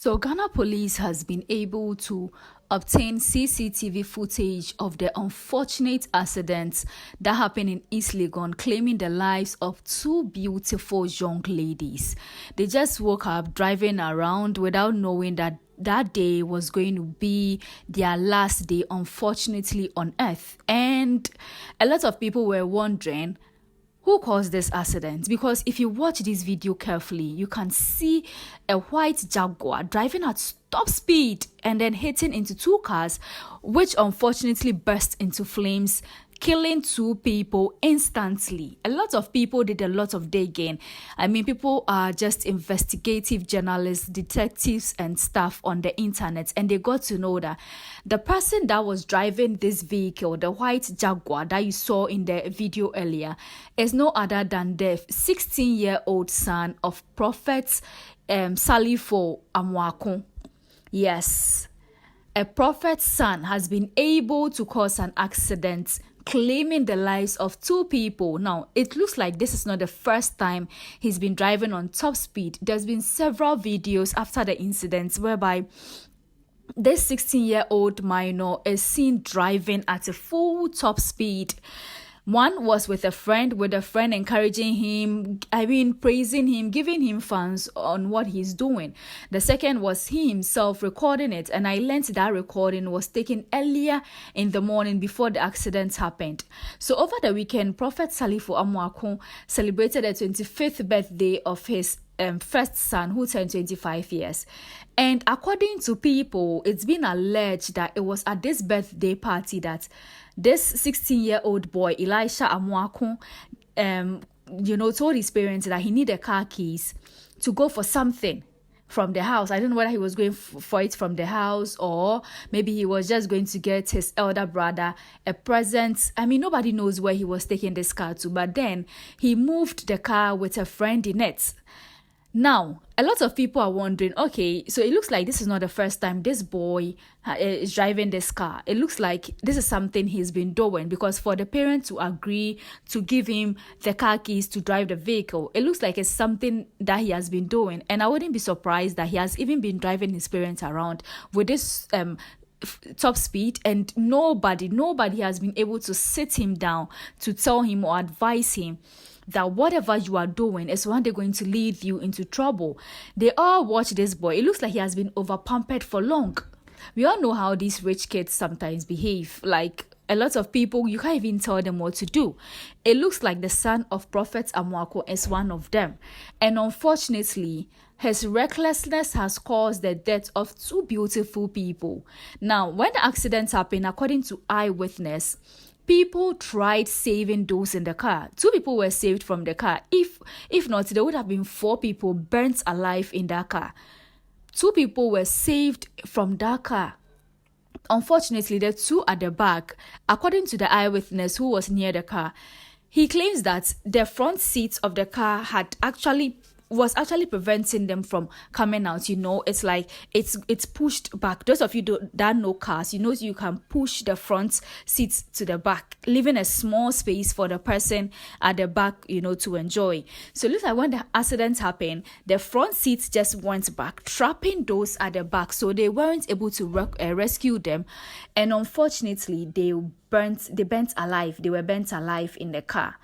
So, Ghana police has been able to obtain CCTV footage of the unfortunate accidents that happened in East Legon, claiming the lives of two beautiful young ladies. They just woke up driving around without knowing that that day was going to be their last day, unfortunately, on earth. And a lot of people were wondering who caused this accident, because if you watch this video carefully, you can see a white Jaguar driving at top speed and then hitting into two cars, which unfortunately burst into flames, killing two people instantly. A lot of people did a lot of digging. I mean, people are just investigative journalists, detectives and stuff on the internet, and they got to know that the person that was driving this vehicle, the white Jaguar that you saw in the video earlier, is no other than the 16-year-old son of Prophet Salifu Amoako. Yes, a prophet's son has been able to cause an accident, claiming the lives of two people. Now, it looks like this is not the first time he's been driving on top speed. There's been several videos after the incident whereby this 16-year-old minor is seen driving at a full top speed. One was with a friend encouraging him, praising him, giving him funds on what he's doing. The second was he himself recording it, and I learned that recording was taken earlier in the morning before the accident happened. So over the weekend, Prophet Salifu Amoako celebrated the 25th birthday of his first son, who turned 25 years. And according to people, it's been alleged that it was at this birthday party that this 16-year-old boy, Elisha Amoako, told his parents that he needed car keys to go for something from the house. I don't know whether he was going for it from the house, or maybe he was just going to get his elder brother a present. I mean, nobody knows where he was taking this car to, but then he moved the car with a friend in it. Now, a lot of people are wondering, okay, so it looks like this is not the first time this boy is driving this car. It looks like this is something he's been doing, because for the parent to agree to give him the car keys to drive the vehicle, it looks like it's something that he has been doing. And I wouldn't be surprised that he has even been driving his parents around with this top speed, and nobody has been able to sit him down to tell him or advise him that whatever you are doing is one day going to lead you into trouble. They all watch this boy. It looks like he has been over-pampered for long. We all know how these rich kids sometimes behave. Like, a lot of people, you can't even tell them what to do. It looks like the son of Prophet Amoako is one of them. And unfortunately, his recklessness has caused the death of two beautiful people. Now, when the accident happened, according to eyewitness, people tried saving those in the car. Two people were saved from the car. If not, there would have been four people burnt alive in that car. Two people were saved from that car. Unfortunately, the two at the back, according to the eyewitness who was near the car, he claims that the front seat of the car was actually preventing them from coming out. It's like it's pushed back. Those of you that know cars, you can push the front seats to the back, leaving a small space for the person at the back, to enjoy. So it looks like when the accident happened, the front seats just went back, trapping those at the back, so they weren't able to rescue them. And unfortunately, they were burnt alive in the car.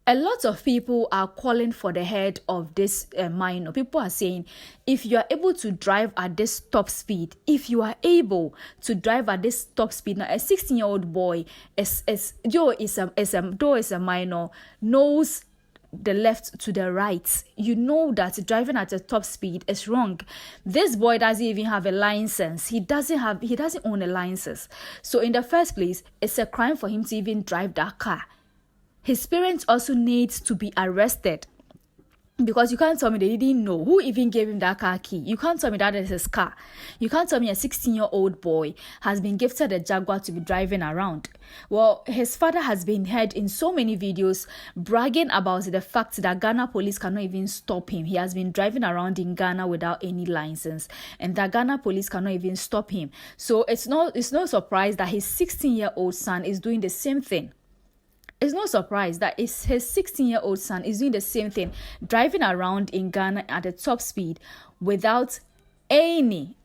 A lot of people are calling for the head of this minor. People are saying, if you are able to drive at this top speed, now a 16-year-old boy is a minor, knows the left to the right. You know that driving at a top speed is wrong. This boy doesn't even have a license. He doesn't own a license. So in the first place, it's a crime for him to even drive that car. His parents also need to be arrested, because you can't tell me they didn't know who even gave him that car key. You can't tell me that is his car. You can't tell me a 16-year-old boy has been gifted a Jaguar to be driving around. Well, his father has been heard in so many videos bragging about the fact that Ghana police cannot even stop him. He has been driving around in Ghana without any license, and the Ghana police cannot even stop him. So it's no surprise that his 16-year-old son is doing the same thing. It's no surprise that his 16-year-old son is doing the same thing, driving around in Ghana at a top speed without any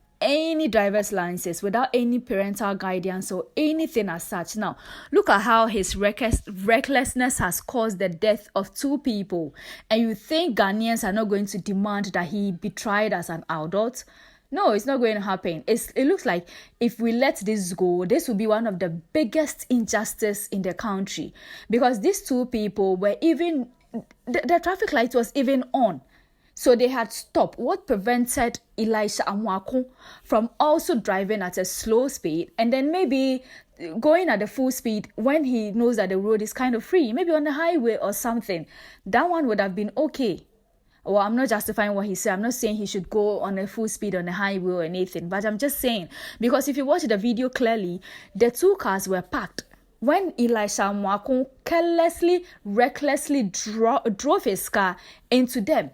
driver's license without any parental guidance or anything as such. Now, look at how his recklessness has caused the death of 2 people. And you think Ghanaians are not going to demand that he be tried as an adult? No, it's not going to happen. It looks like if we let this go, this will be one of the biggest injustice in the country. Because these 2 people were even, the traffic light was even on. So they had stopped. What prevented Elisha Amoako from also driving at a slow speed and then maybe going at the full speed when he knows that the road is kind of free, maybe on the highway or something? That one would have been okay. Well, I'm not justifying what he said. I'm not saying he should go on a full speed on the highway or anything, but I'm just saying, because if you watch the video clearly, the 2 cars were packed. When Elisha Amoako carelessly, recklessly drove his car into them.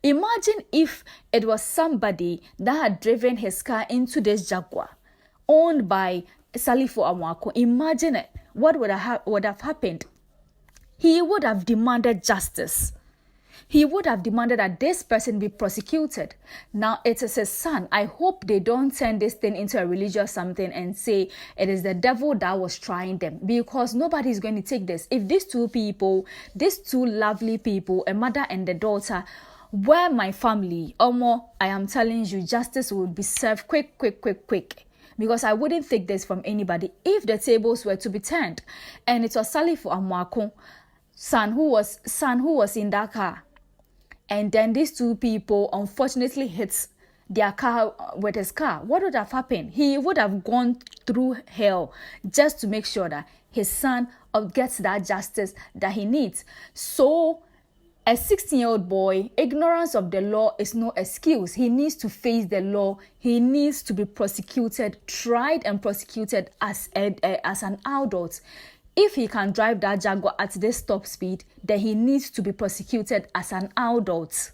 Imagine if it was somebody that had driven his car into this Jaguar owned by Salifu Amoako. Imagine it. What would have happened? He would have demanded justice. He would have demanded that this person be prosecuted. Now, it is his son. I hope they don't turn this thing into a religious something and say it is the devil that was trying them, because nobody is going to take this. If these 2 people, these 2 lovely people, a mother and a daughter, were my family, Omo, I am telling you, justice would be served quick. Because I wouldn't take this from anybody if the tables were to be turned. And it was Salifu Amoako, son who was in that car. And then these 2 people unfortunately hit their car with his car. What would have happened? He would have gone through hell just to make sure that his son gets that justice that he needs. So, a 16-year-old boy, ignorance of the law is no excuse. He needs to face the law. He needs to be prosecuted, tried and prosecuted as an adult. If he can drive that Jaguar at this top speed, then he needs to be prosecuted as an adult.